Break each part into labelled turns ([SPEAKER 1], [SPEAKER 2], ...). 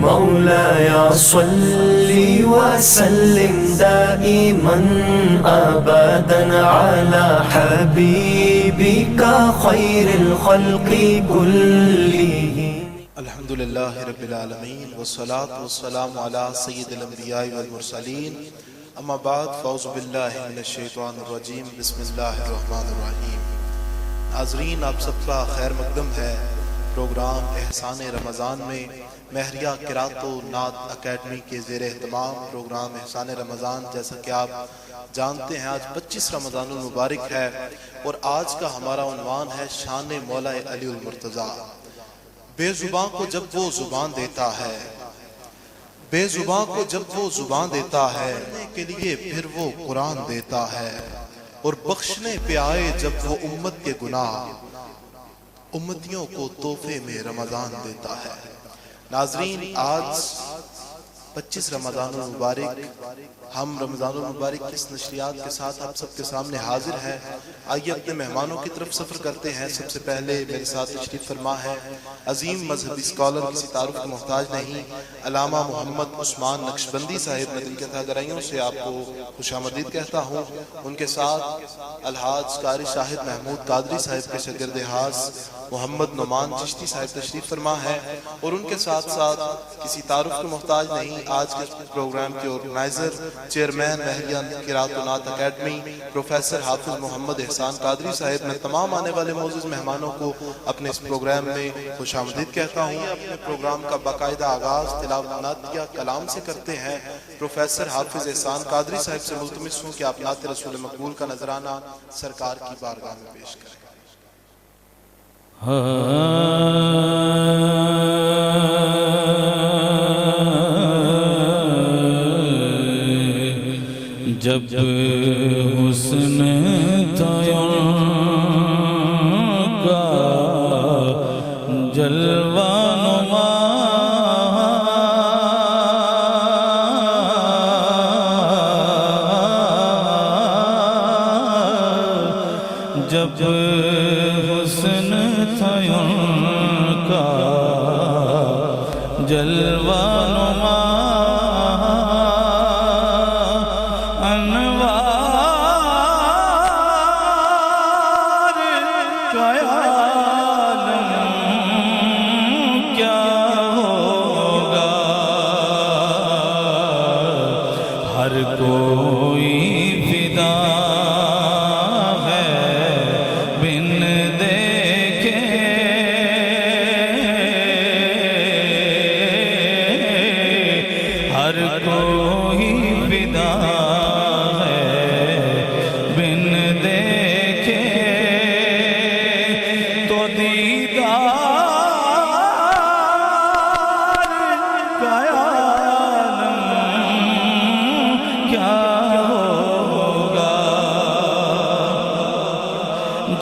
[SPEAKER 1] مولاي صل وسلم دائما أبدا على حبيبك خير الخلق كلهم.
[SPEAKER 2] الحمد لله رب العالمين والصلاة والسلام على سيد الانبیاء والمرسلین. اما بعد فاعوذ باللہ من الشیطان الرجیم. بسم اللہ الرحمن الرحیم. ناظرین، آپ سب کا خیر مقدم ہے پروگرام احسان رمضان میں مہریہ قرات و نعت اکیڈمی کے زیر اہتمام پروگرام احسان رمضان. جیسا کہ آپ جانتے ہیں آج 25 رمضان المبارک ہے اور آج کا ہمارا عنوان ہے شان مولا علی المرتضیٰ. بے زباں کو جب وہ زبان دیتا ہے، بے زباں کو جب وہ زبان دیتا ہے، بولنے کے لیے پھر وہ قرآن دیتا ہے، اور بخشنے پہ آئے جب وہ امت کے گناہ، امتیوں کو تحفے میں رمضان دیتا ہے. ناظرین، آج 25 رمضان المبارک، ہم رمضان المبارک کی اس نشریات کے ساتھ آپ سب کے سامنے حاضر ہیں. آئیے اپنے مہمانوں کی طرف سفر کرتے ہیں. سب سے پہلے میرے ساتھ تشریف فرما ہے عظیم مذہبی اسکالر، کسی تعارف کا محتاج نہیں، علامہ محمد عثمان نقشبندی صاحب. میں دل کے تہہ گہرائیوں سے آپ کو خوش آمدید کہتا ہوں. ان کے ساتھ الحاج قاری شاہد محمود قادری صاحب کے شاگرد خاص محمد نعمان چشتی صاحب تشریف فرما ہے، اور ان کے ساتھ ساتھ کسی تعارف کے محتاج نہیں، آج کے پروگرام کے آرگنائزر چیئرمین مہریہ قرات و نعت اکیڈمی پروفیسر حافظ محمد احسان قادری صاحب. میں تمام آنے والے معزز مہمانوں کو اپنے اس پروگرام میں خوش آمدید کہتا ہوں. اپنے پروگرام کا باقاعدہ آغاز تلاوت نعت یا کلام سے کرتے ہیں. پروفیسر حافظ احسان قادری صاحب سے ملتمس ہوں کہ آپ نعت رسول مقبول کا نذرانہ سرکار کی بارگاہ میں پیش کریں.
[SPEAKER 3] جب حسن تھا کا جلوہ نما، جب حسن تھا کا جلوہ نما،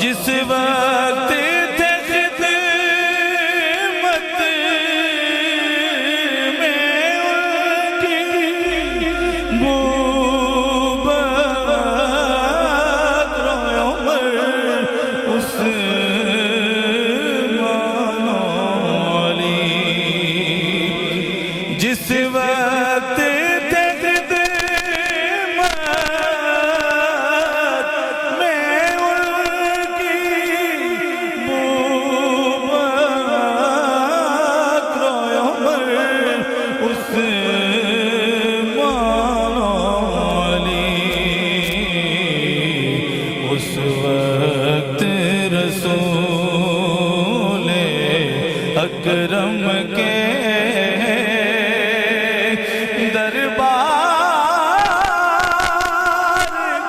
[SPEAKER 3] جس وقت تھے خدمت میں ان کی بو بکر عمر عثمان علی، جس وقت اکرم کے دربار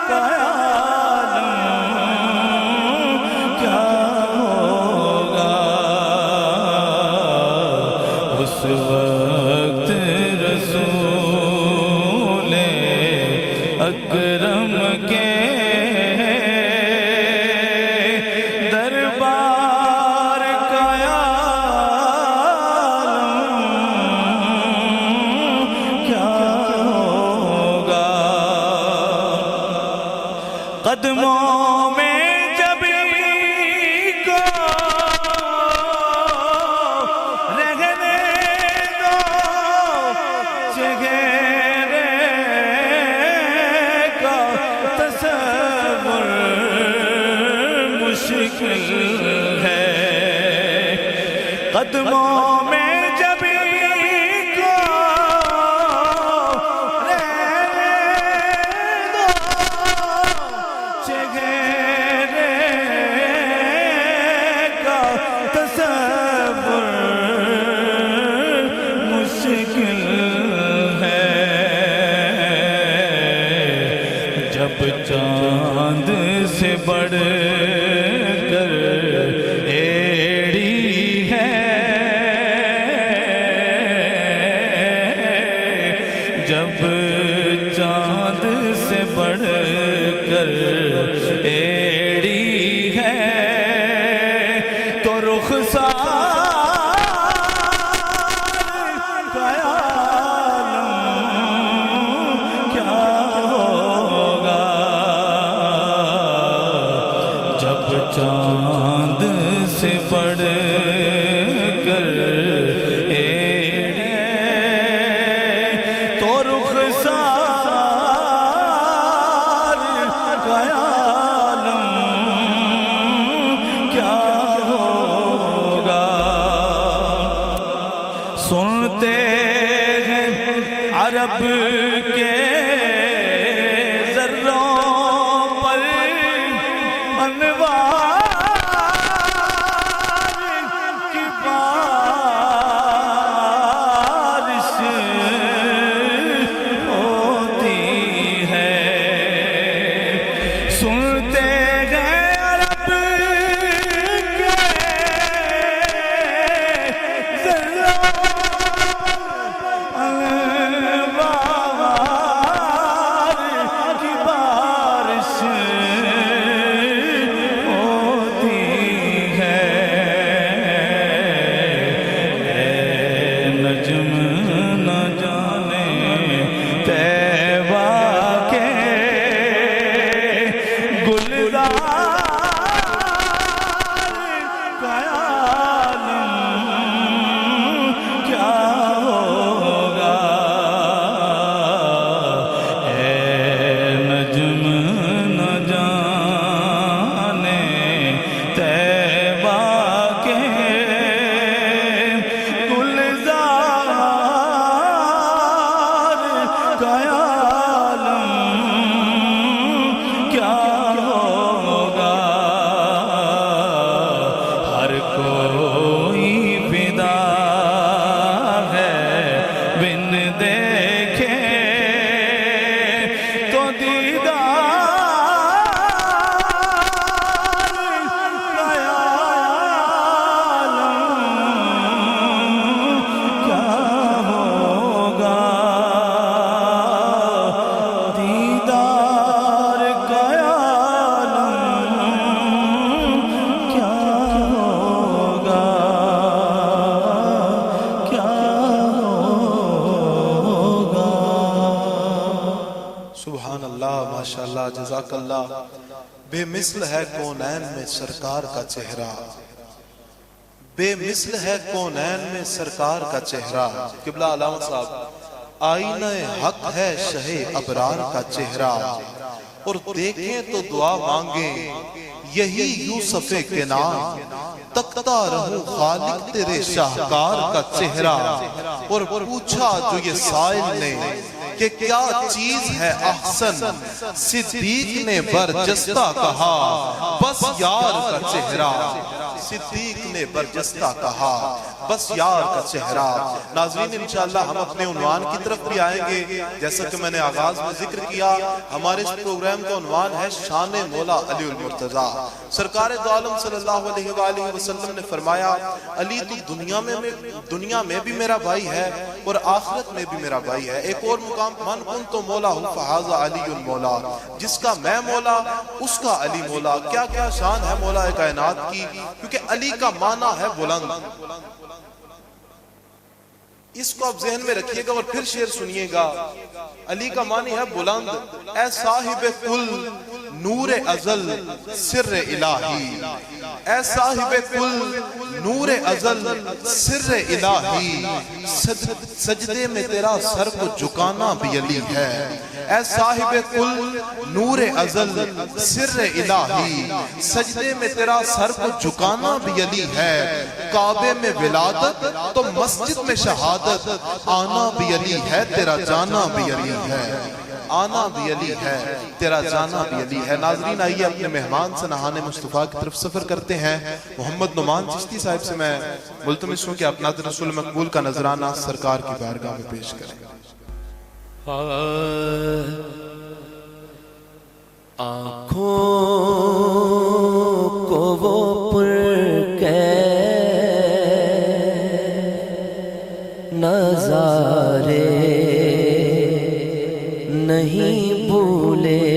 [SPEAKER 3] کا عالم کیا ہوگا، اس وقت رسول اکرم کے کیا قدموں میں جب کو رہنے دو چہرے کا تصور مشکل ہے قدموں میں جب کو رہنے دو چہرے کا تصور مشکل ہے جب چاند سے بڑھ کر ایڑی ہے جب چاند سے بڑھ کر ایڑی ہے تو رخسار کا عالم کیا ہوگا جب چاند سے بڑھ کر ایڑی تو رخسار کا عالم کیا ہوگا سنتے ہیں عرب کے ذروں پر انوار کی بارش ہوتی ہے سنتے ہیں عرب کے ذروں انوار کی بارش ہوتی ہے اے نجم نہ جانے طیبہ کے گلزار کا عالم کیا ہوگا اے نجم نہ جانے طیبہ کے گلزار کا عالم کیا ہوگا ہر کوئی فدا ہے بن دیکھے تو دیدار کا عالم کیا ہوگا دیدار کا عالم کیا ہوگا کیا ہوگا
[SPEAKER 2] سبحان اللہ ماشاءاللہ جزاک اللہ بے مثل ہے کونین میں سرکار کا چہرہ بے مثل ہے کونین میں سرکار کا چہرہ قبلہ علامہ صاحب آئینہ حق ہے شہ ابرار کا چہرہ اور دیکھیں تو دعا مانگیں یہی یوسف کنعان تکتا رہوں خالق تیرے شاہکار کا چہرہ اور پوچھا جو یہ سائل نے کہ کیا چیز ہے احسن صدیق نے برجستہ کہا بس یار کا چہرہ صدیق نے برجستہ کہا بس یار کا چہرہ ناظرین انشاءاللہ ہم اپنے عنوان کی طرف بھی آئیں گے جیسا کہ میں نے آغاز میں ذکر کیا ہمارے اس پروگرام کا عنوان ہے شان مولا علی المرتضیٰ سرکار دو عالم صلی اللہ علیہ وآلہ وسلم نے فرمایا علی تو دنیا میں بھی میرا بھائی ہے اور آخرت میں بھی میرا بھائی ہے ایک اور مقام من کن تو مولا ہوں فہذا علی المولا جس کا میں مولا اس کا علی مولا کیا کیا شان ہے مولا کائنات کی کیونکہ علی کا معنی ہے بلند اس کو آپ ذہن میں رکھیے گا اور پھر شعر سنیے گا علی کا معنی ہے بلند اے صاحب کل نور ازل سر الہی، اے صاحب کل نور ازل سر الہی، سجدے میں تیرا سر کو جھکانا بھی علی ہے۔ اے صاحب کل نور ازل سر الہی، سجدے میں تیرا سر کو جھکانا بھی علی ہے۔ کعبے میں ولادت تو مسجد میں شہادت، آنا بھی علی ہے تیرا جانا بھی علی ہے، آنا بھی علی ہے تیرا جانا بھی علی ہے۔ ناظرین آئیے اپنے مہمان سے نہانے مصطفیٰ کی طرف سفر کرتے ہیں۔ محمد نعمان چشتی صاحب سے میں ملتمس ہوں کہ آپ نعت رسول مقبول کا نذرانہ سرکار کی بارگاہ میں پیش کریں۔
[SPEAKER 1] آنکھوں کو وہ پرکیف نظارے نہیں بھولے،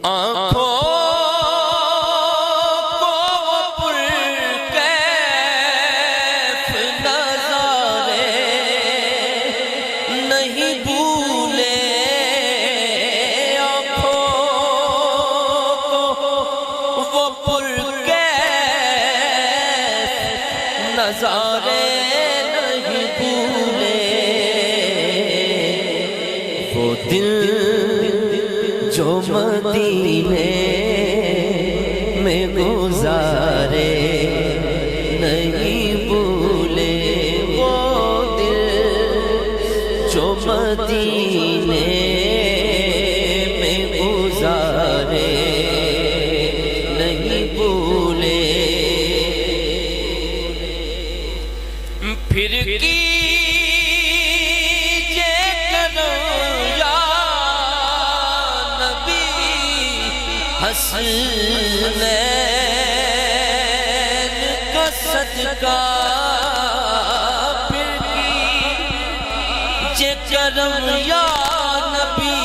[SPEAKER 1] آنکھوں کو وہ پرکیف نظارے نہیں بھولے، آنکھوں کو وہ پرکیف نظارے نہیں بھولے، وہ دل جو مدینے میں گزارے نہیں بھولے، وہ دل جو مدینے میں گزارے نہیں بھولے۔ پھر کیجئے کرم یا نبی حسنین کا صدقہ، پھر کیجئے کرم یا نبی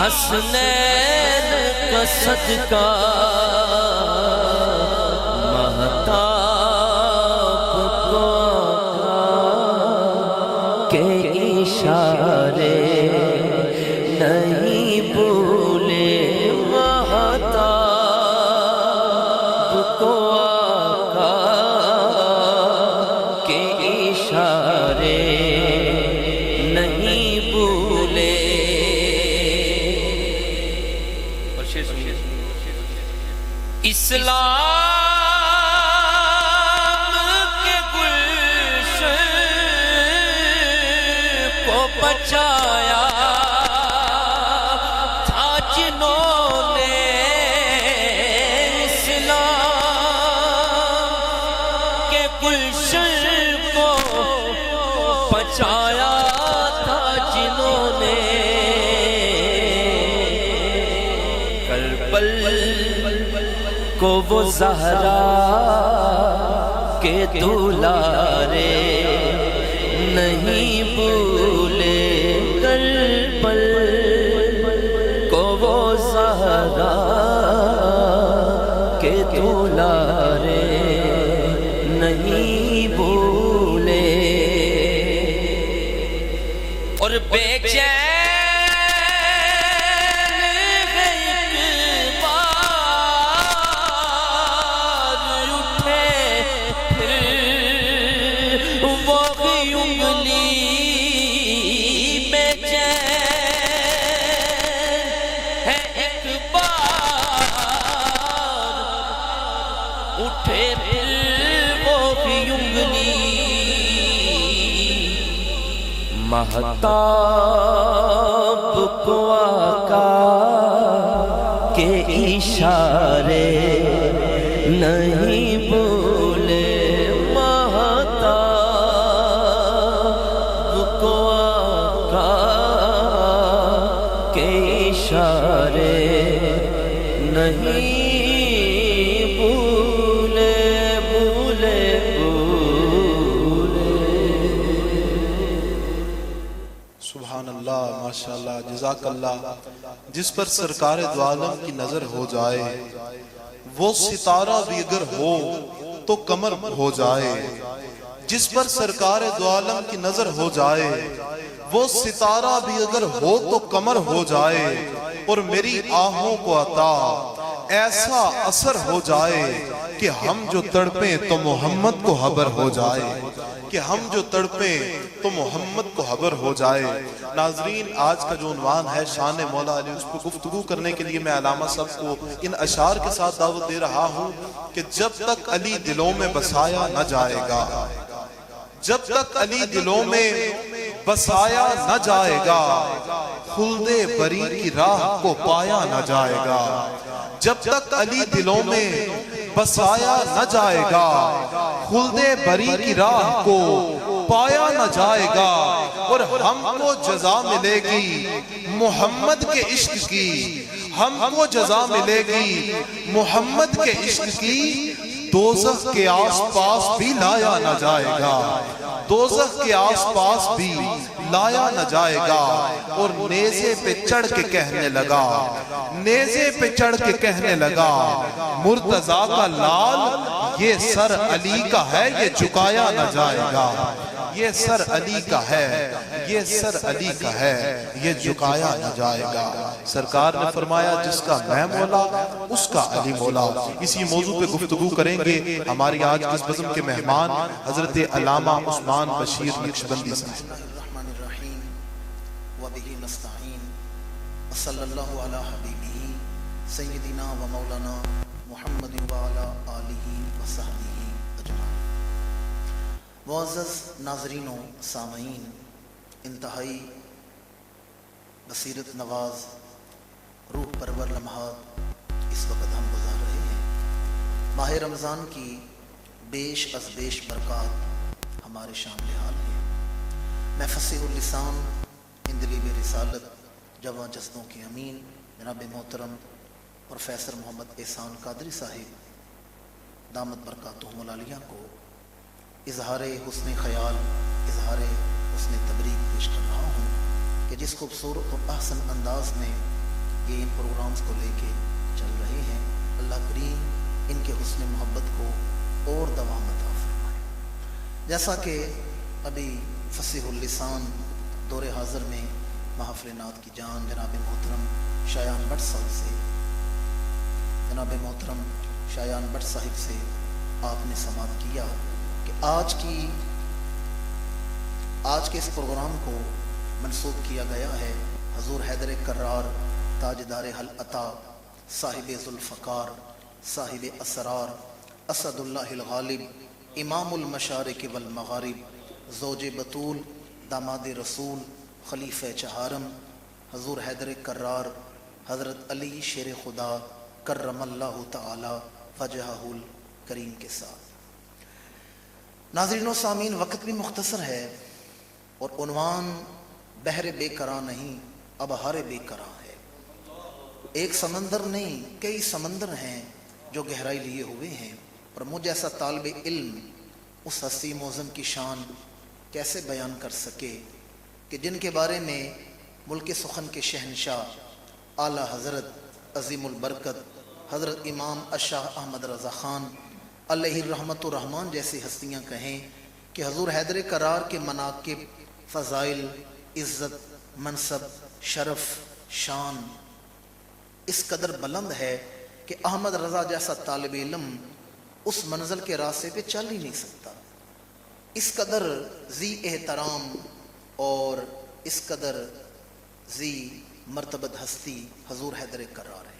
[SPEAKER 1] حسنین کا صدقہ، مہتاب کو کے اشارے نہیں بھولے، مہتاب کو آقا کے اشارے نہیں بھولے۔ اسلام کے گلشن کو بچایا تھا جنہوں نے، اسلام کے گلشن کو بچایا تھا جنہوں نے، کربل کو وہ زہرا کے دولارے نہیں بھولے، کربل کو وہ زہرا کے دولارے نہیں بھولے، اور بے چین اٹھے پھر وہ بھی انگلی، مہتاب کو آقا کے اشارے نہیں بھولے، مہتاب کو آقا کے اشارے نہیں
[SPEAKER 2] ماشاءاللہ جزاک اللہ۔ جس پر سرکار دو عالم کی نظر ہو جائے، وہ ستارہ بھی اگر ہو تو قمر ہو جائے، جس پر سرکار دو عالم کی نظر ہو جائے، وہ ستارہ بھی اگر ہو تو کمر ہو جائے، اور میری آہوں کو عطا ایسا اثر ہو جائے کہ ہم جو تڑپیں تو محمد کو خبر ہو جائے، کہ ہم جو تڑپیں تو محمد کو خبر ہو جائے۔ ناظرین، آج کا جو عنوان ہے شان مولا علی، اس پر گفتگو کرنے کے لیے میں علامہ صاحب کو ان اشعار کے ساتھ دعوت دے رہا ہوں کہ جب تک علی دلوں میں بسایا نہ جائے گا، جب تک علی دلوں میں بسایا نہ جائے گا، خلد بری کی راہ کو پایا نہ جائے گا۔ جب تک علی دلوں میں بسایا نہ جائے گا، خلد بری کی راہ کو پایا نہ جائے گا، اور ہم کو جزا ملے گی محمد کے عشق کی، ہم کو جزا ملے گی محمد کے عشق کی۔ دوزخ کے آس پاس بھی لایا نہ جائے گا، دوزخ کے آس پاس بھی لایا نہ جائے گا۔ اور نیزے پہ چڑھ کے کہنے لگا، نیزے پہ چڑھ کے کہنے لگا، مرتضیٰ کا لال یہ سر علی کا ہے، یہ جھکایا نہ جائے گا۔ یہ سر علی کا ہے، یہ سر علی کا ہے، یہ جھکایا نہ جائے گا۔ سرکار نے فرمایا جس کا میں مولا اس کا علی مولا۔ اسی موضوع پہ گفتگو کریں گے ہماری آج اس بزم کے مہمان حضرت علامہ عثمان بشیر نقشبندی صاحب۔
[SPEAKER 4] الرحمن الرحیم وبہ نستعین وصلی اللہ علی حبیبہ سیدنا و مولانا محمد وعلی آلہ وصحبہ اجمعین۔ معزز ناظرین و سامعین، انتہائی بصیرت نواز روح پرور لمحات اس وقت ہم گزار رہے ہیں۔ ماہ رمضان کی بیش از بیش برکات ہمارے شامل حال ہیں۔ میں فصیح اللسان اندلیب رسالت جواں جذبوں کے امین جناب محترم پروفیسر محمد احسان قادری صاحب دامت برکاتہم العالیہ کو اظہار حسن خیال، اظہار حسن تبریک پیش کر رہا ہوں کہ جس خوبصورت اور احسن انداز میں یہ ان پروگرامز کو لے کے چل رہے ہیں، اللہ کریم ان کے حسن محبت کو اور دوام عطا فرمائے۔ جیسا کہ ابھی فصیح اللسان دور حاضر میں محفل نعت کی جان جناب محترم شایان بٹ صاحب سے، جناب محترم شایان بٹ صاحب سے آپ نے سماعت کیا کہ آج کے اس پروگرام کو منسوب کیا گیا ہے حضور حیدر کرار تاجدار حل عطا صاحب ذوالفقار صاحب اسرار اسد اللہ الغالب امام المشارق والمغارب زوج بطول داماد رسول خلیفہ چہارم حضور حیدر کرار حضرت علی شیر خدا کرم اللہ تعالی وجہہ الکریم کے ساتھ۔ ناظرین و سامعین، وقت بھی مختصر ہے اور عنوان بحر بے قرار نہیں ابحار بے قرار ہے۔ ایک سمندر نہیں کئی سمندر ہیں جو گہرائی لیے ہوئے ہیں، اور مجھ جیسا طالب علم اس ہستی معظم کی شان کیسے بیان کر سکے کہ جن کے بارے میں ملک سخن کے شہنشاہ اعلیٰ حضرت عظیم البرکت حضرت امام الشاہ احمد رضا خان علیہ الرحمت الرحمان جیسی ہستیاں کہیں کہ حضور حیدر کرار کے مناقب، فضائل، عزت، منصب، شرف، شان اس قدر بلند ہے کہ احمد رضا جیسا طالب علم اس منزل کے راستے پہ چل ہی نہیں سکتا۔ اس قدر ذی احترام اور اس قدر ذی مرتبت ہستی حضور حیدر کرار ہے۔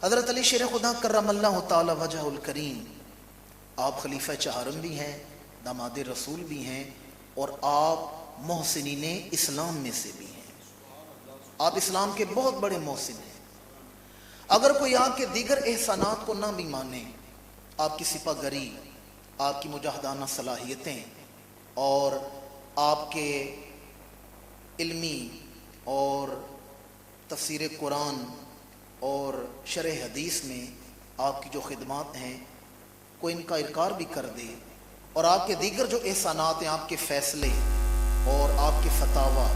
[SPEAKER 4] حضرت علی شیر خدا کرم اللہ تعالی وجہ الکریم، آپ خلیفہ چہارم بھی ہیں، داماد رسول بھی ہیں، اور آپ محسنین اسلام میں سے بھی ہیں۔ آپ اسلام کے بہت بڑے محسن ہیں۔ اگر کوئی آپ کے دیگر احسانات کو نہ بھی مانے، آپ کی سپہ گری، آپ کی مجاہدانہ صلاحیتیں اور آپ کے علمی اور تفسیر قرآن اور شرح حدیث میں آپ کی جو خدمات ہیں کوئی ان کا انکار بھی کر دے، اور آپ کے دیگر جو احسانات ہیں، آپ کے فیصلے اور آپ کے فتاوی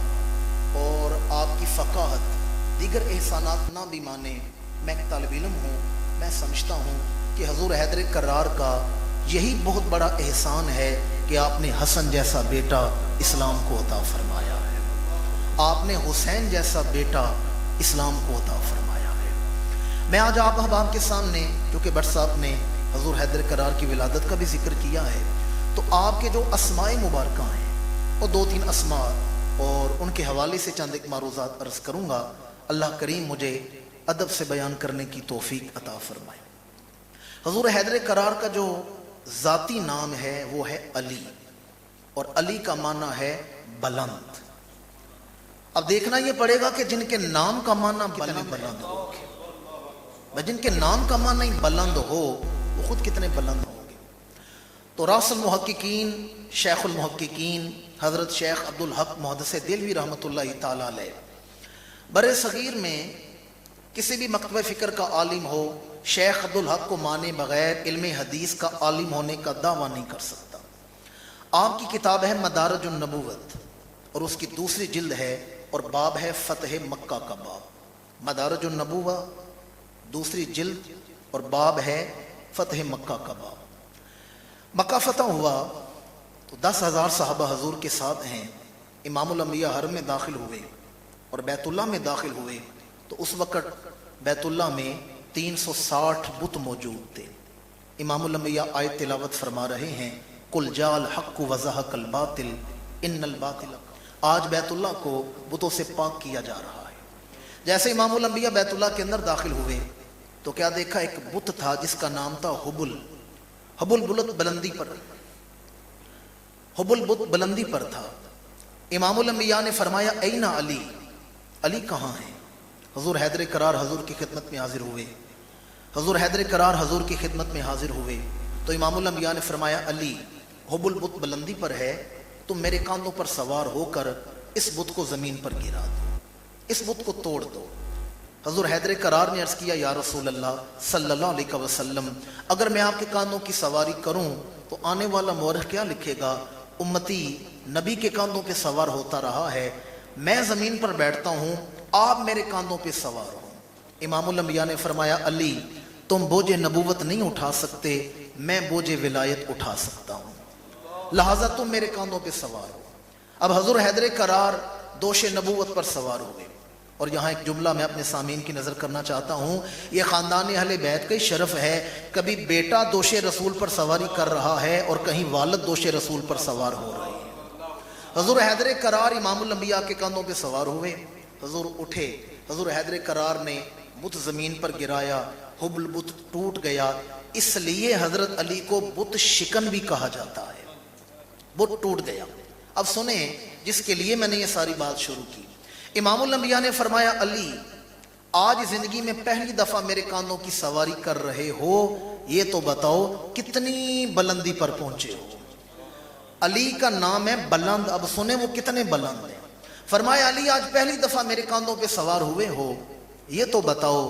[SPEAKER 4] اور آپ کی فقاہت، دیگر احسانات نہ بھی مانے، میں ایک طالب علم ہوں، میں سمجھتا ہوں کہ حضور حیدر کرار کا یہی بہت بڑا احسان ہے کہ آپ نے حسن جیسا بیٹا اسلام کو عطا فرمایا ہے۔ آپ نے حسین جیسا بیٹا اسلام کو عطا فرمایا ہے۔ میں آج آپ احباب کے سامنے، کیونکہ بٹ صاحب نے حضور حیدر کرار کی ولادت کا بھی ذکر کیا ہے، تو آپ کے جو اسماء مبارکہ ہیں وہ 2-3 اسماء اور ان کے حوالے سے چند ایک معروضات عرض کروں گا۔ اللہ کریم مجھے ادب سے بیان کرنے کی توفیق عطا فرمائے۔ حضور حیدر کرار کا جو ذاتی نام ہے وہ ہے علی، اور علی کا معنی ہے بلند۔ اب دیکھنا یہ پڑے گا کہ جن کے نام کا معنی بلند ہو، جن کے نام کا معنی بلند ہو وہ خود کتنے بلند ہوں گے۔ تو راس المحققین شیخ المحققین حضرت شیخ عبدالحق محدث دہلوی رحمۃ اللہ تعالی علیہ بر صغیر میں کسی بھی مکتبہ فکر کا عالم ہو، شیخ عبدالحق کو مانے بغیر علم حدیث کا عالم ہونے کا دعویٰ نہیں کر سکتا۔ آپ کی کتاب ہے مدارج النبوت، اور اس کی دوسری جلد ہے اور باب ہے فتح مکہ کا باب۔ مدارج النبوہ دوسری جلد اور باب ہے فتح مکہ کا باب۔ مکہ فتح ہوا تو 10,000 صحابہ حضور کے ساتھ ہیں۔ امام الانبیاء حرم میں داخل ہوئے اور بیت اللہ میں داخل ہوئے تو اس وقت بیت اللہ میں 360 بت موجود تھے۔ امام الانبیاء آیت تلاوت فرما رہے ہیں، قل جاء الحق وزهق الباطل ان الباطل۔ آج بیت اللہ کو بتوں سے پاک کیا جا رہا ہے۔ جیسے امام الانبیاء بیت اللہ کے اندر داخل ہوئے تو کیا دیکھا؟ ایک بت تھا جس کا نام تھا حبل۔ حبل بت بلندی پر تھا۔ امام الانبیاء نے فرمایا این علی، علی کہاں ہے؟ حضور حیدر کرار حضور کی خدمت میں حاضر ہوئے۔ حضور حیدر کرار حضور کی خدمت میں حاضر ہوئے تو امام الانبیاء نے فرمایا علی، حبل بت بلندی پر ہے، تم میرے کاندھوں پر سوار ہو کر اس بت کو زمین پر گرا دو، اس بت کو توڑ دو۔ حضور حیدر کرار نے عرض کیا یا رسول اللہ صلی اللہ علیہ وسلم، اگر میں آپ کے کاندھوں کی سواری کروں تو آنے والا مورخ کیا لکھے گا؟ امتی نبی کے کاندھوں پہ سوار ہوتا رہا ہے، میں زمین پر بیٹھتا ہوں، آپ میرے کاندھوں پہ سوار ہوں۔ امام الانبیاء نے فرمایا علی، تم بوجھ نبوت نہیں اٹھا سکتے، میں بوجھ ولایت اٹھا سکتا ہوں، لہٰذا تم میرے کاندھوں پہ سوار ہو۔ اب حضور حیدر کرار دوش نبوت پر سوار ہوئے، اور یہاں ایک جملہ میں اپنے سامعین کی نظر کرنا چاہتا ہوں، یہ خاندان اہل بیت کا شرف ہے، کبھی بیٹا دوش رسول پر سواری کر رہا ہے اور کہیں والد دوش رسول پر سوار ہو رہی ہے۔ حضور حیدر کرار امام الانبیاء کے کاندھوں پہ سوار ہوئے، حضور اٹھے، حضور حیدر کرار نے بت زمین پر گرایا، حبل بت ٹوٹ گیا، اس لیے حضرت علی کو بت شکن بھی کہا جاتا ہے، بت ٹوٹ گیا۔ اب سنیں جس کے لیے میں نے یہ ساری بات شروع کی، امام الانبیاء نے فرمایا علی، آج زندگی میں پہلی دفعہ میرے کاندھوں کی سواری کر رہے ہو، یہ تو بتاؤ کتنی بلندی پر پہنچے ہو۔ علی کا نام ہے بلند، اب سنیں وہ کتنے بلند ہیں۔ فرمایا علی، آج پہلی دفعہ میرے کاندھوں پہ سوار ہوئے ہو، یہ تو بتاؤ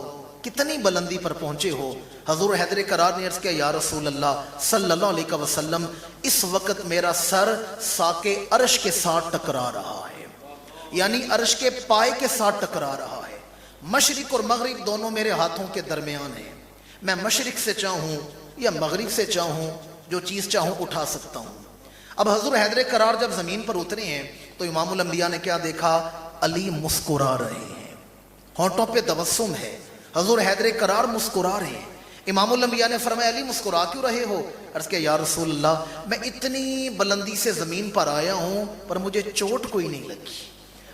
[SPEAKER 4] کتنی بلندی پر پہنچے ہو۔ حضور حیدر کرار نے عرض کیا یا رسول اللہ صلی اللہ علیہ وسلم، اس وقت میرا سر ساق عرش کے ساتھ ٹکرا رہا ہے، یعنی عرش کے پائے کے ساتھ ٹکرا رہا ہے۔ مشرق اور مغرب دونوں میرے ہاتھوں کے درمیان ہیں، میں مشرق سے چاہوں یا مغرب سے چاہوں جو چیز چاہوں اٹھا سکتا ہوں۔ اب حضور حیدر کرار جب زمین پر اترے ہیں تو امام الانبیاء نے کیا دیکھا؟ علی مسکرا رہے ہیں، ہونٹوں پہ تبسم ہے، حضور حیدر کرار مسکرا رہے ہیں۔ امام الانبیاء نے فرمایا علی مسکرا کیوں رہے ہو؟ عرض کیا یا رسول اللہ، میں اتنی بلندی سے زمین پر آیا ہوں پر مجھے چوٹ کوئی نہیں لگی،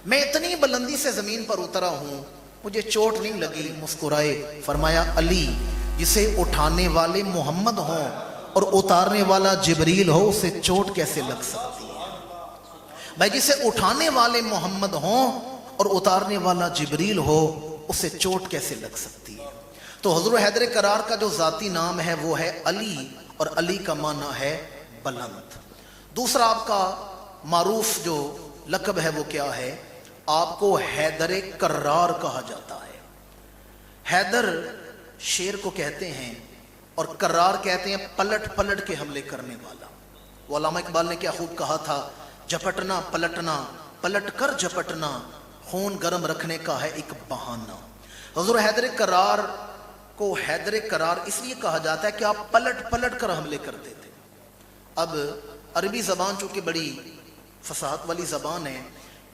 [SPEAKER 4] میں اتنی بلندی سے زمین پر اترا ہوں مجھے چوٹ نہیں لگی۔ مسکرائے، فرمایا علی، جسے اٹھانے والے محمد ہوں اور اتارنے والا جبریل ہو اسے چوٹ کیسے لگ سکتی ہے؟ بھائی جسے اٹھانے والے محمد ہوں اور اتارنے والا جبریل ہو اسے چوٹ کیسے لگ سکتی ہے؟ تو حضور حیدر کرار کا جو ذاتی نام ہے وہ ہے علی، اور علی کا معنی ہے بلند۔ دوسرا آپ کا معروف جو لقب ہے وہ کیا ہے؟ آپ کو حیدر کرار کہا جاتا ہے۔ حیدر شیر کو کہتے ہیں اور کرار کہتے ہیں پلٹ پلٹ کے حملے کرنے والا۔ وہ علامہ اقبال نے کیا خوب کہا تھا، جھپٹنا پلٹنا پلٹ کر جھپٹنا خون گرم رکھنے کا ہے ایک بہانہ۔ حضور حیدر کرار کو حیدر کرار اس لیے کہا جاتا ہے کہ آپ پلٹ پلٹ کر حملے کرتے تھے۔ اب عربی زبان چونکہ بڑی فصاحت والی زبان ہے،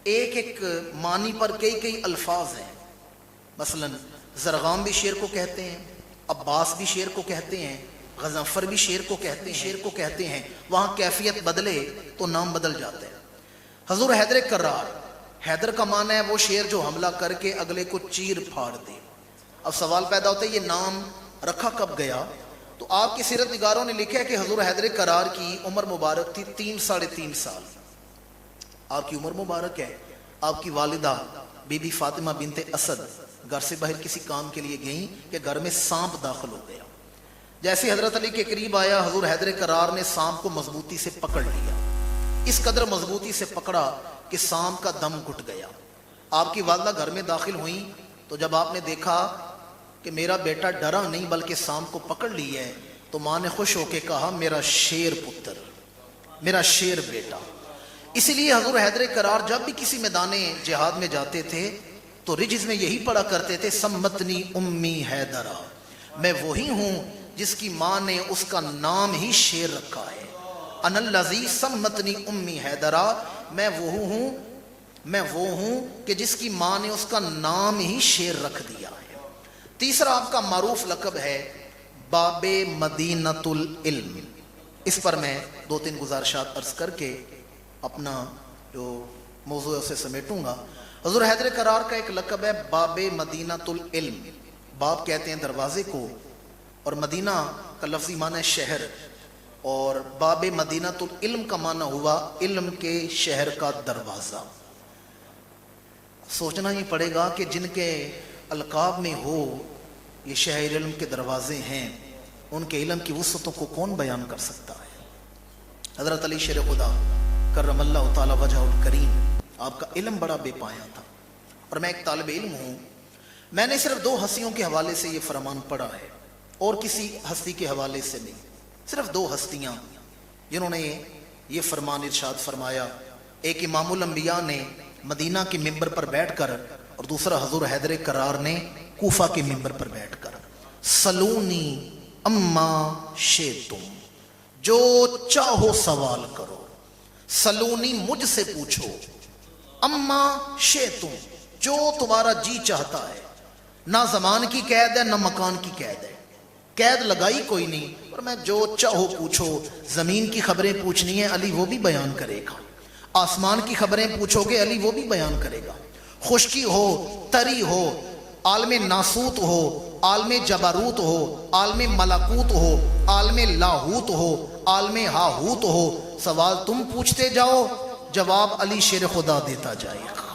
[SPEAKER 4] ایک ایک معنی پر کئی کئی الفاظ ہیں. مثلا زرغام بھی شیر کو کہتے ہیں، عباس بھی شیر کو کہتے ہیں، غضنفر بھی شیر کو کہتے ہیں. وہاں کیفیت بدلے تو نام بدل جاتے ہیں. حضور حیدر کرار، حیدر کا معنی ہے وہ شیر جو حملہ کر کے اگلے کو چیر پھاڑ دے. اب سوال پیدا ہوتا ہے یہ نام رکھا کب گیا؟ تو آپ کی سیرت نگاروں نے لکھا ہے کہ حضور حیدر کرار کی عمر مبارک تھی 3-3.5 سال. آپ کی عمر مبارک ہے. آپ کی والدہ بی بی فاطمہ بنت اسد گھر سے باہر کسی کام کے لیے گئیں کہ گھر میں سانپ داخل ہو گیا. جیسے حضرت علی کے قریب آیا، حضور حیدر کرار نے سانپ کو مضبوطی سے پکڑ لیا. اس قدر مضبوطی سے پکڑا کہ سانپ کا دم گھٹ گیا. آپ کی والدہ گھر میں داخل ہوئیں تو جب آپ نے دیکھا کہ میرا بیٹا ڈرا نہیں بلکہ سانپ کو پکڑ لی ہے، تو ماں نے خوش ہو کے کہا میرا شیر پتر، میرا شیر بیٹا. اسی لیے حضور حیدر کرار جب بھی کسی میدان جہاد میں جاتے تھے تو رجز میں یہی پڑھا کرتے تھے، سمتنی امی حیدرہ، میں وہی ہوں جس کی ماں نے اس کا نام ہی شیر رکھا ہے. انا الذی سمتنی امی حیدرہ، میں وہ ہوں کہ جس کی ماں نے اس کا نام ہی شیر رکھ دیا ہے. تیسرا آپ کا معروف لقب ہے باب مدینۃ العلم. اس پر میں 2-3 گزارشات عرض کر کے اپنا جو موضوع ہے اسے سمیٹوں گا. حضور حیدر کرار کا ایک لقب ہے باب مدینۃ العلم. باب کہتے ہیں دروازے کو، اور مدینہ کا لفظی معنی ہے شہر، اور باب مدینۃ العلم کا معنی ہوا علم کے شہر کا دروازہ. سوچنا ہی پڑے گا کہ جن کے القاب میں ہو یہ شہر علم کے دروازے ہیں، ان کے علم کی وسعتوں کو کون بیان کر سکتا ہے؟ حضرت علی شیر خدا کرم اللہ تعالی وجہ الکریم، آپ کا علم بڑا بے پایا تھا. اور میں ایک طالب علم ہوں، میں نے صرف 2 ہستیوں کے حوالے سے یہ فرمان پڑھا ہے اور کسی ہستی کے حوالے سے نہیں. صرف 2 ہستیاں جنہوں نے یہ فرمان ارشاد فرمایا. ایک امام الانبیاء نے مدینہ کے ممبر پر بیٹھ کر، اور دوسرا حضور حیدر کرار نے کوفہ کے ممبر پر بیٹھ کر. سلونی اما شئتم، جو چاہو سوال کرو. سلونی مجھ سے پوچھو، اما شئتم جو تمہارا جی چاہتا ہے. نہ زمان کی قید ہے نہ مکان کی قید ہے، قید لگائی کوئی نہیں. اور میں جو چاہو پوچھو. زمین کی خبریں پوچھنی ہے علی وہ بھی بیان کرے گا، آسمان کی خبریں پوچھو گے علی وہ بھی بیان کرے گا. خشکی ہو، تری ہو، عالم ناسوت ہو، عالم جبروت ہو، عالم ملکوت ہو، عالم لاہوت ہو، عالم ہاہوت ہو، سوال تم پوچھتے جاؤ، جواب علی شیر خدا دیتا جائے گا.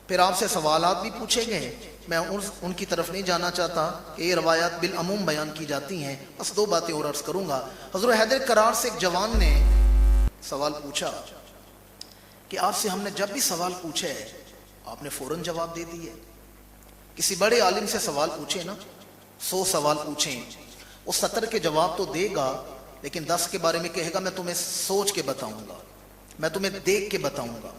[SPEAKER 4] پھر آپ سے سوالات بھی پوچھے گئے. میں ان کی طرف نہیں جانا چاہتا کہ یہ روایات بالعموم بیان کی جاتی ہیں. بس 2 باتیں اور عرض کروں گا. حضور حیدر کرار سے ایک جوان نے سوال پوچھا کہ آپ سے ہم نے جب بھی سوال پوچھے آپ نے فوراً جواب دے دیے. کسی بڑے عالم سے سوال پوچھے نا، 100 سوال پوچھیں، وہ 70 کے جواب تو دے گا لیکن 10 کے بارے میں کہے گا میں تمہیں سوچ کے بتاؤں گا، میں تمہیں دیکھ کے بتاؤں گا.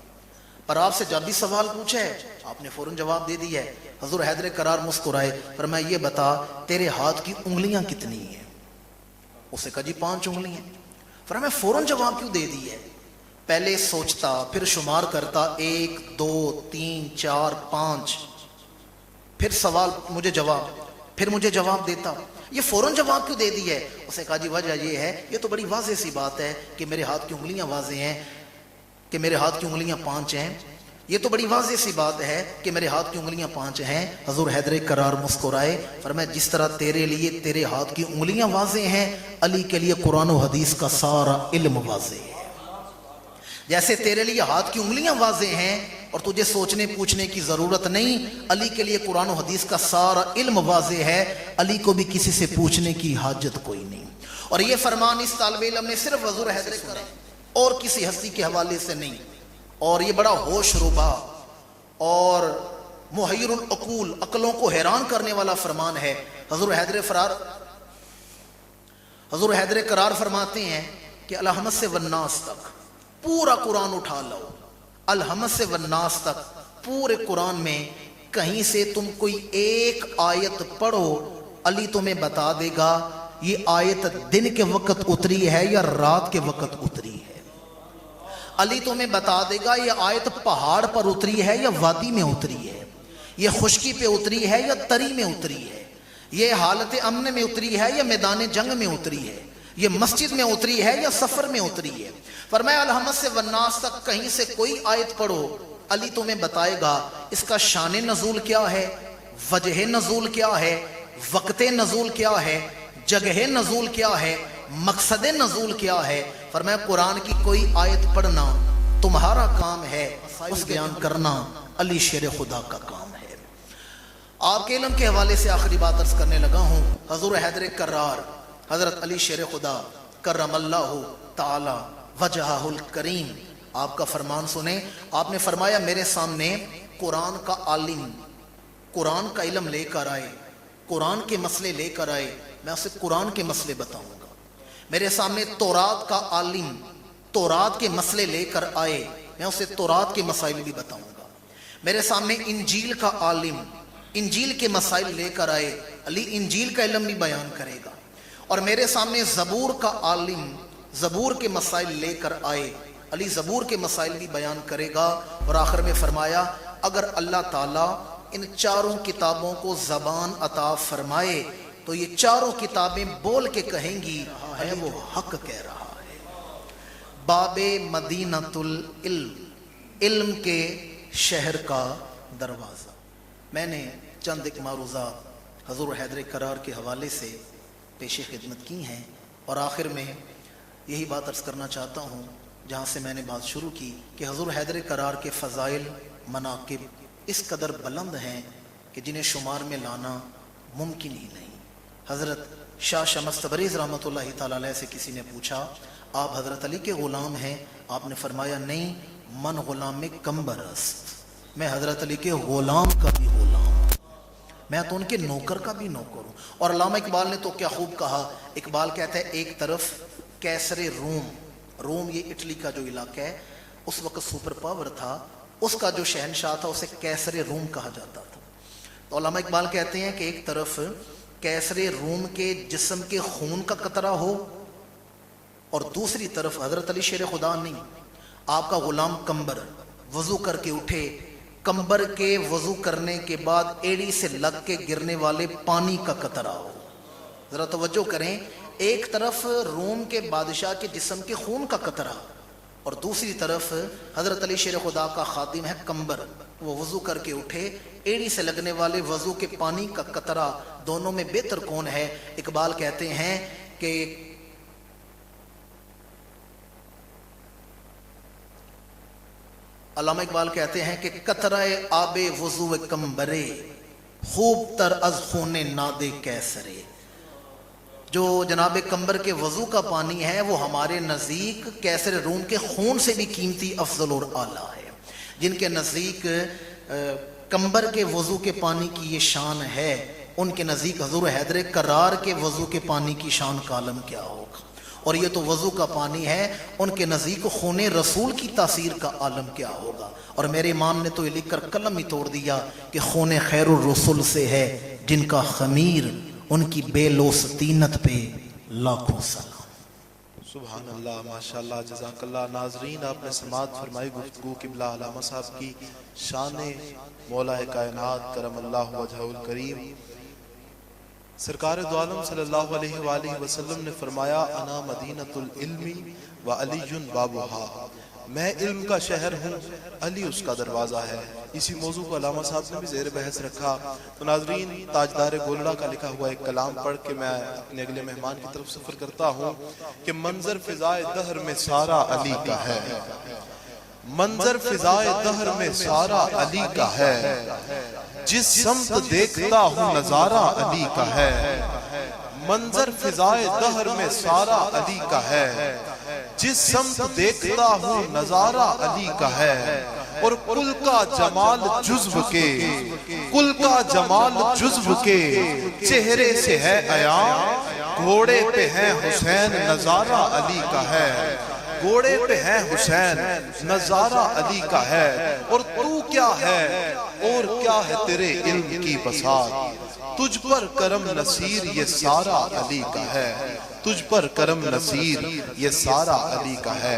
[SPEAKER 4] پر آپ سے جب بھی سوال پوچھے آپ نے فوراً جواب دے دیا ہے. حضور حیدر کرار مسکرائے، فرمایا یہ بتا تیرے ہاتھ کی انگلیاں کتنی ہیں؟ اسے کہا جی 5 انگلیاں. فرمایا فوراً جواب کیوں دے دی ہے؟ پہلے سوچتا، پھر شمار کرتا، 1 2 3 4 5، پھر سوال مجھے جواب، پھر مجھے جواب دیتا. یہ فوراً جواب کیوں دے دی ہے؟ اسے کہا جی وجہ یہ ہے، یہ تو بڑی واضح سی بات ہے کہ میرے ہاتھ کی انگلیاں واضح ہیں، کہ میرے ہاتھ کی انگلیاں 5 ہیں. یہ تو بڑی واضح سی بات ہے کہ میرے ہاتھ کی انگلیاں 5 ہیں. حضور حیدر کرار مسکرائے، فرمایا جس طرح تیرے لیے تیرے ہاتھ کی انگلیاں واضح ہیں، علی کے لیے قرآن و حدیث کا سارا علم واضح ہے. جیسے تیرے لیے ہاتھ کی انگلیاں واضح ہیں اور تجھے سوچنے پوچھنے کی ضرورت نہیں، علی کے لیے قرآن و حدیث کا سارا علم واضح ہے. علی کو بھی کسی سے پوچھنے کی حاجت کوئی نہیں. اور یہ فرمان اس طالب علم نے صرف حضور حیدر کرار اور کسی ہستی کے حوالے سے نہیں. اور یہ بڑا ہوش ربا اور محیر العقول، عقلوں کو حیران کرنے والا فرمان ہے. حضور حیدر کرار فرماتے ہیں کہ الحمد سے والناس تک پورا قرآن اٹھا لو. الحمد سے والناس تک پورے قرآن میں کہیں سے تم کوئی ایک آیت پڑھو، علی تمہیں بتا دے گا یہ آیت دن کے وقت اتری ہے یا رات کے وقت اتری ہے. علی تمہیں بتا دے گا یہ آیت پہاڑ پر اتری ہے یا وادی میں اتری ہے، یہ خشکی پہ اتری ہے یا تری میں اتری ہے، یہ حالت امن میں اتری ہے یا میدان جنگ میں اتری ہے، یہ مسجد میں اتری ہے یا سفر میں اتری ہے۔ فرمایا الحمد سے والناس تک کہیں سے کوئی آیت پڑھو، علی تمہیں بتائے گا اس کا شان نزول کیا ہے، وجہ نزول کیا ہے، وقت نزول کیا ہے، جگہ نزول کیا ہے، مقصد نزول کیا ہے۔ فرمایا قرآن کی کوئی آیت پڑھنا تمہارا کام ہے، اس بیان کرنا علی شیر خدا کا کام ہے۔ آپ کے علم کے حوالے سے آخری بات عرض کرنے لگا ہوں، حضور حیدر کرار حضرت علی شیر خدا کرم اللہ تعالی وجہہ الکریم، آپ کا فرمان سنیں۔ آپ نے فرمایا میرے سامنے قرآن کا عالم قرآن کا علم لے کر آئے، قرآن کے مسئلے لے کر آئے، میں اسے قرآن کے مسئلے بتاؤں گا۔ میرے سامنے تورات کا عالم تورات کے مسئلے لے کر آئے، میں اسے تورات کے مسائل بھی بتاؤں گا۔ میرے سامنے انجیل کا عالم انجیل کے مسائل لے کر آئے، علی انجیل کا علم بھی بیان کرے گا۔ اور میرے سامنے زبور کا عالم زبور کے مسائل لے کر آئے، علی زبور کے مسائل بھی بیان کرے گا۔ اور آخر میں فرمایا اگر اللہ تعالیٰ ان چاروں کتابوں کو زبان عطا فرمائے تو یہ چاروں کتابیں بول کے کہیں گی ہے وہ حق کہہ رہا ہے۔ باب مدینۃ العلم، علم کے شہر کا دروازہ۔ میں نے چند ایک معروضات حضور حیدر کرار کے حوالے سے پیش خدمت کی ہیں، اور آخر میں یہی بات عرض کرنا چاہتا ہوں جہاں سے میں نے بات شروع کی کہ حضور حیدر کرار کے فضائل مناقب اس قدر بلند ہیں کہ جنہیں شمار میں لانا ممکن ہی نہیں۔ حضرت شاہ شمس تبریز رحمۃ اللہ تعالی علیہ سے کسی نے پوچھا آپ حضرت علی کے غلام ہیں؟ آپ نے فرمایا نہیں، من غلام کمبر است، میں حضرت علی کے غلام کا بھی غلام ہوں، میں تو ان کے نوکر کا بھی نوکر ہوں۔ اور علامہ اقبال نے تو کیا خوب کہا، اقبال کہتا ہے ایک طرف کیسر روم یہ اٹلی کا جو علاقہ ہے اس وقت سپر پاور تھا، اس کا جو شہنشاہ تھا اسے کیسر روم کہا جاتا تھا۔ تو علامہ اقبال کہتے ہیں کہ ایک طرف کیسر روم کے جسم کے خون کا قطرہ ہو اور دوسری طرف حضرت علی شیر خدا نہیں، آپ کا غلام کمبر وضو کر کے اٹھے، کمبر کے وضو کرنے کے بعد ایڑی سے لگ کے گرنے والے پانی کا قطرہ ہو۔ ذرا توجہ کریں، ایک طرف روم کے بادشاہ کے جسم کے خون کا قطرہ اور دوسری طرف حضرت علی شیر خدا کا خادم ہے کمبر، وہ وضو کر کے اٹھے، ایڑی سے لگنے والے وضو کے پانی کا قطرہ، دونوں میں بہتر کون ہے؟ اقبال کہتے ہیں کہ علامہ اقبال کہتے ہیں کہ قطرہ آب وضو کمبرے خوب تر از خون ناد کیسرے، جو جناب کمبر کے وضو کا پانی ہے وہ ہمارے نزدیک کیسر روم کے خون سے بھی قیمتی، افضل اور اعلیٰ ہے۔ جن کے نزدیک کمبر کے وضو کے پانی کی یہ شان ہے، ان کے نزدیک حضور حیدر کرار کے وضو کے پانی کی شان کا عالم کیا ہوگا؟ اور یہ تو وضو کا پانی ہے، ان کے نزدیک خون رسول کی تاثیر کا عالم کیا ہوگا؟ اور میرے امام نے تو یہ لکھ کر قلم ہی توڑ دیا کہ خون خیر الرسول سے ہے جن کا خمیر، ان کی بے لوستینت پہ لاکھوں سلام۔
[SPEAKER 2] سبحان اللہ، ماشاءاللہ، جزاک اللہ۔ ناظرین، آپ نے سماعت فرمائی گفتگو قبلہ علامہ صاحب کی شان مولا کائنات کرم اللہ وجہہ الکریم سرکار دو عالم صلی اللہ علیہ وآلہ وسلم نے فرمایا انا مدینۃ العلم و علی بابہا، میں علم کا شہر ہوں، علی اس کا دروازہ ہے۔ اسی موضوع کو علامہ صاحب نے بھی زیر بحث رکھا۔ تو ناظرین، تاجدار گولڑا کا لکھا ہوا ایک کلام پڑھ کے میں اپنے اگلے مہمان کی طرف سفر کرتا ہوں کہ منظر فضائے دہر میں سارا علی کا ہے، منظر فضائے دہر میں سارا علی کا ہے، جس سمت دیکھتا ہوں نظارہ علی کا ہے، منظر فضائے دہر میں سارا علی کا ہے، جس سمت دیکھتا ہوں نظارہ علی کا ہے، اور کل کا جمال جزو کے، کل کا جمال جزو کے چہرے سے ہے عیاں، گھوڑے پہ ہے حسین نظارہ علی کا ہے، گھوڑے پہ ہے حسین نظارہ علی کا ہے، اور تو کیا ہے اور کیا ہے تیرے علم کی بساط، تجھ پر کرم نصیر یہ سارا علی کا ہے، تجھ پر کرم نصیر یہ سارا علی کا ہے۔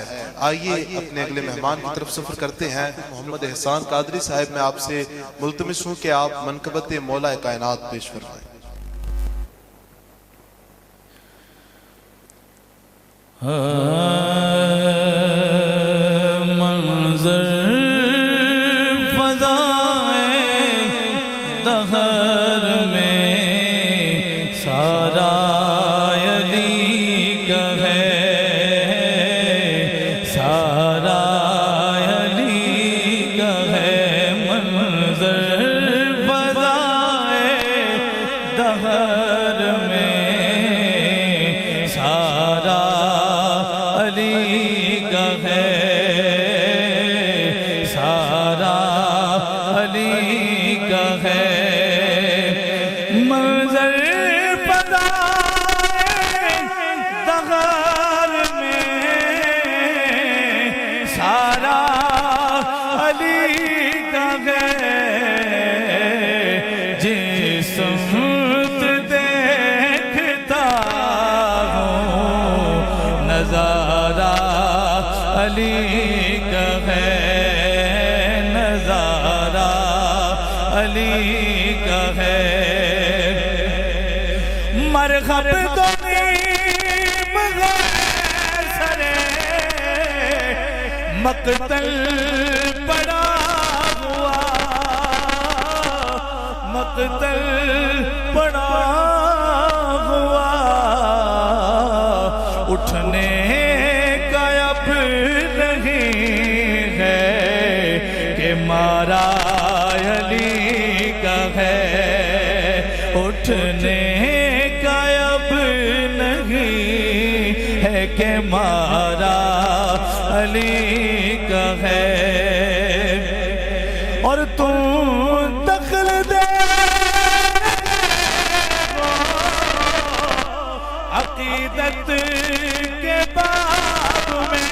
[SPEAKER 2] آئیے اپنے اگلے مہمان کی طرف سفر کرتے ہیں۔ محمد احسان قادری صاحب میں آپ سے ملتمس ہوں کہ آپ منقبت مولا کائنات پیش فرمائیں۔
[SPEAKER 3] منظر فضائے دہر میں سارا علی کا ہے، سارا علی کا ہے، منظر فضائے دہر میں سارا علی کا ہے، سارا علی کا ہے، منظر فضائے دہر میں سارا علی کا ہے، جس سمت دیکھتا ہوں نظارہ علی کا ہے، نظارہ علی کا ہے، مرغب تو نیم غیر سرے مقتل پڑا ہوا، مقتل پڑا ہوا، اٹھنے کا اب نہیں ہے کہ مارا علی کا ہے، اٹھنے کا اب نہیں ہے کہ مارا علی کا ہے، اور تم دخل دے عقیدت کے باب میں،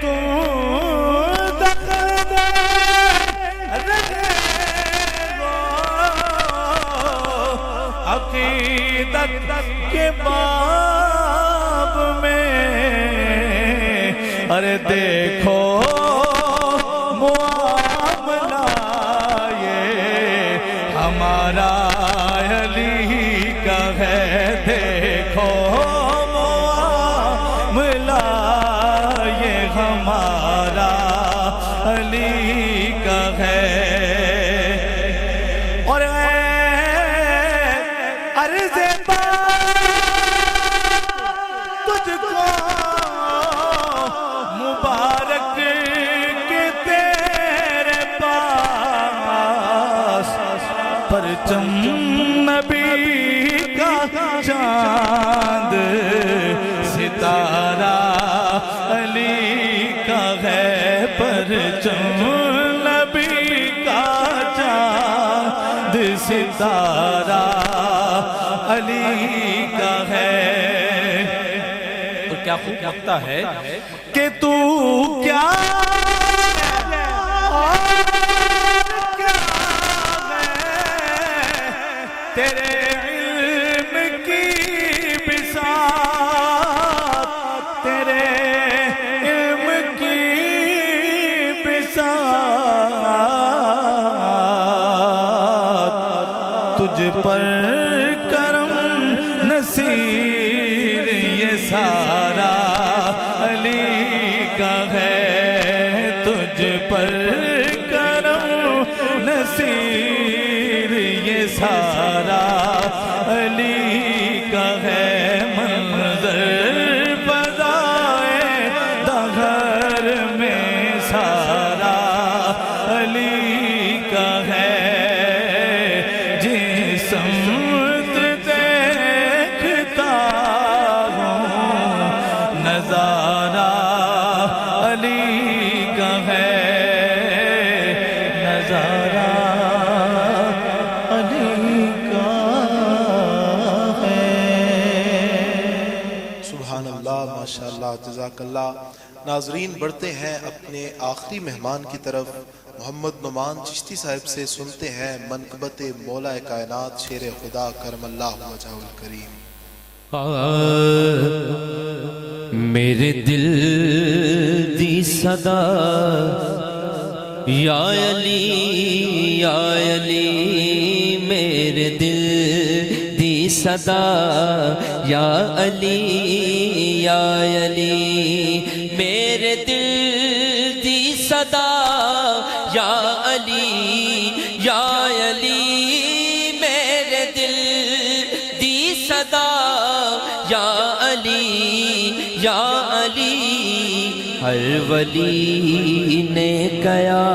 [SPEAKER 3] تم دخل دے عقیدت کے باب میں، ارے دیکھو معاملہ یہ ہمارا علی کا ہے، دیکھو معاملہ یہ ہمارا علی کا ہے، اور عرض تجھ کو مبارک کے تیرے پاس پرچم نبی کا چاند ستارہ علی کا ہے، پرچم نبی کا چاند ستارہ علی کا ہے،
[SPEAKER 1] اور کیا خوب لگتا ہے
[SPEAKER 3] کہ تو کیا تیرے علم کی بساط، تیرے علم کی بساط، تجھ پر کرم نصیر یہ سارا علی کا ہے، تجھ پر کرم نصیر یہ سارا علی کا ہے، منظر فضائے دہر میں سارا علی کا ہے، جس سمت دیکھتا ہوں نظارہ علی کا ہے، نظارہ علی کا ہے۔
[SPEAKER 2] سبحان اللہ، ماشاء اللہ جزاک اللہ۔ ناظرین بڑھتے ہیں اپنے آخری مہمان کی طرف، محمد نعمان چشتی صاحب سے سنتے ہیں منقبت مولا کائنات شیر خدا کرم اللہ وجہہ الکریم۔
[SPEAKER 1] میرے دل دی صدا یا علی یا علی، میرے دل دی صدا یا علی یا علی، میرے دل دی صدا یا علی یا علی، میرے دل دی صدا یا علی یا علی، ہر ولی نے کہا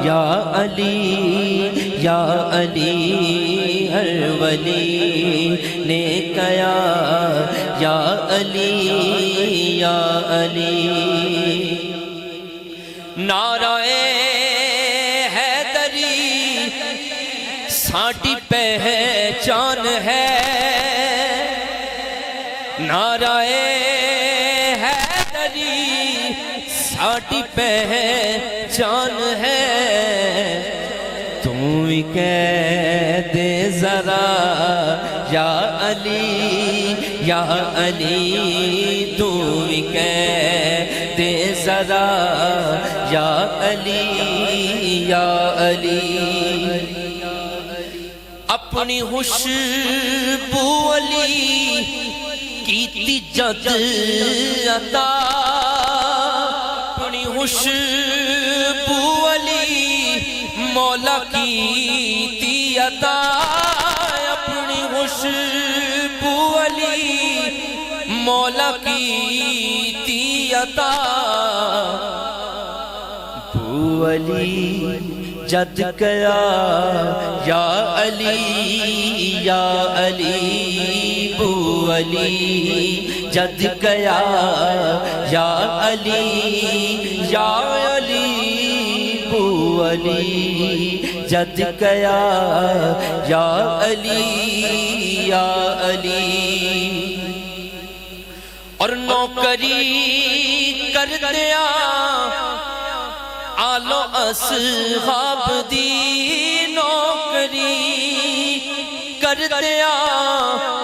[SPEAKER 1] یا علی یا علی، ہر ولی نے کہا یا علی یا علی۔ نعرہ حیدری ساڈی پہچان ہے، نعرہ حیدری ساڈی پہچان ہے، تم بھی کہہ دے ذرا یا علی یا علی، تم بھی کہہ دے ذرا یا علی یا علی۔ اپنی خوشبو علی کیتی جد عطا، اپنی خوشبو علی مولا کیتی عطا، اپنی خوشبو علی مولا کیتی عطا، بو علی جد کیا یا علی یا علی، بو علی جد کیا یا علی یا علی، بو علی جد کیا یا علی یا علی۔ اور نوکری کردیا آلو اصحاب دی، نوکری کردیا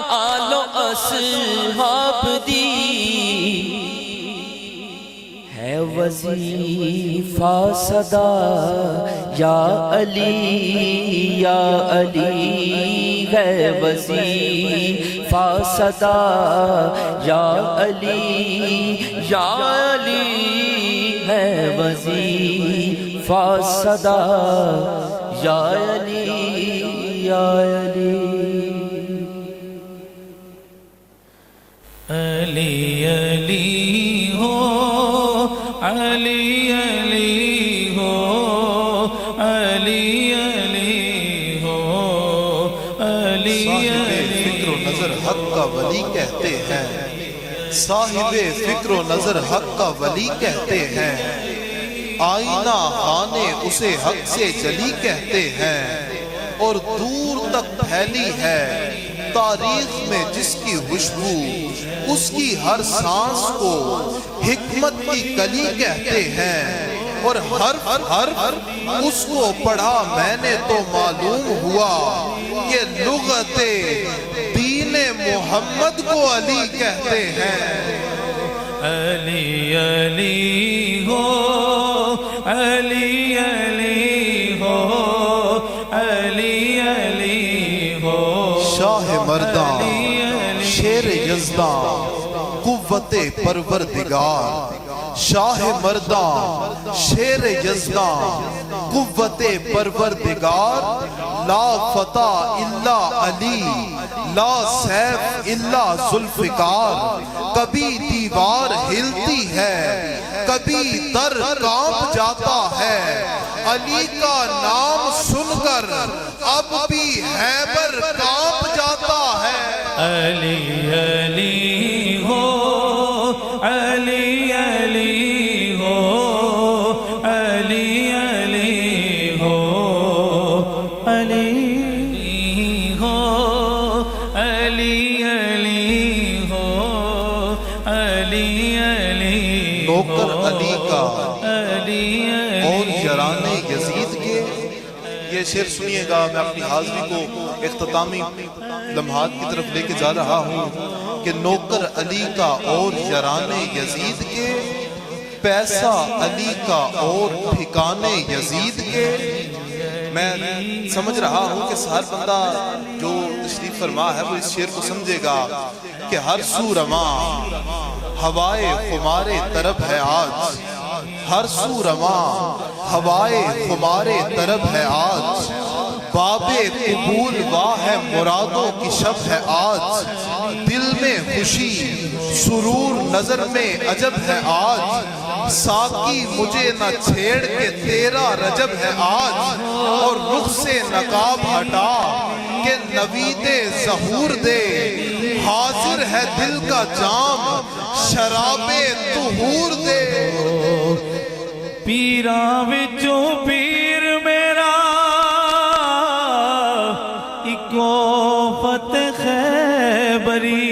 [SPEAKER 1] آلو اصحاب دی، ہے وظیفہ صدا یا علی یا علی، ہے وظیفہ صدا یا علی یا علی، ہے وظیفہ صدا یا علی یا علی۔
[SPEAKER 3] علی علی ہو علی علی ہو علی علی ہو علی
[SPEAKER 2] صاحب فکر و نظر حق کا ولی کہتے ہیں، صاحب فکر و نظر حق کا ولی کہتے ہیں، آئینہ خانے اسے حق سے جلی کہتے ہیں، اور دور تک پھیلی ہے تاریخ میں جس کی خوشبو، اس کی ہر سانس کو حکمت کی کلی کہتے ہیں، اور ہر اس کو پڑھا میں نے تو معلوم ہوا کہ لغت دین محمد کو علی کہتے ہیں۔
[SPEAKER 3] علی علی ہو علی علی ہو علی علی ہو،
[SPEAKER 2] شاہ مرداں شیر یزداں قوت پروردگار، شاہ مرداں شیر یزداں قوت پروردگار، لا فتح الا علی لا سیف الا ذوالفقار، کبھی دیوار ہلتی ہے کبھی در کانپ جاتا ہے، علی کا نام سن کر اب بھی خیبر کانپ جاتا ہے۔
[SPEAKER 3] علی علی ہو علی علی ہو علی علی ہو علی ہو علی علی ہو علی
[SPEAKER 2] یاران یزید کے. یہ شعر سنیے گا. میں اپنی حاضری کو اختتامی لمحات کی طرف لے کے جا رہا ہوں کہ نوکر علی کا اور یاران یزید کے، پیسہ علی کا اور ٹھکانے یزید کے. میں سمجھ رہا ہوں کہ ہر بندہ جو تشریف فرما ہے وہ اس شعر کو سمجھے گا کہ ہر سو رواں ہوائے خمارے طرب ہے آج، ہر سو رواں ہوائے خمارے طرب ہے آج، باب قبول واہ ہے مرادوں کی شب ہے آج، دل میں خوشی سرور نظر میں عجب ہے آج، ساقی مجھے نہ چھیڑ کے تیرا رجب ہے آج، اور رخ سے نقاب ہٹا کہ نوید ظہور دے، حاضر ہے دل کا جام شراب طہور دے.
[SPEAKER 3] پیراں وچوں پیر میرا اکو فتح خیبری،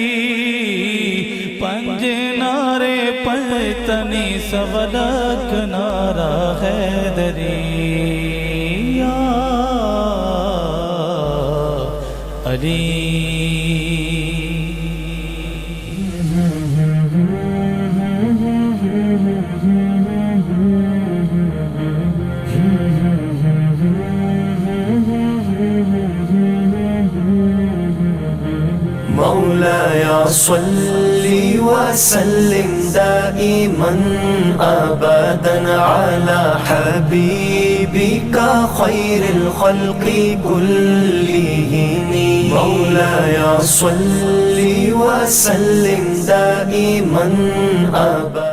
[SPEAKER 3] پنج نعرے پنجتنی سولک نعرہ حیدری. یا علی
[SPEAKER 5] مولاي صل وسلم دائما أبدا على حبيبك خير الخلق كلهم. مولاي صل وسلم دائما أبدا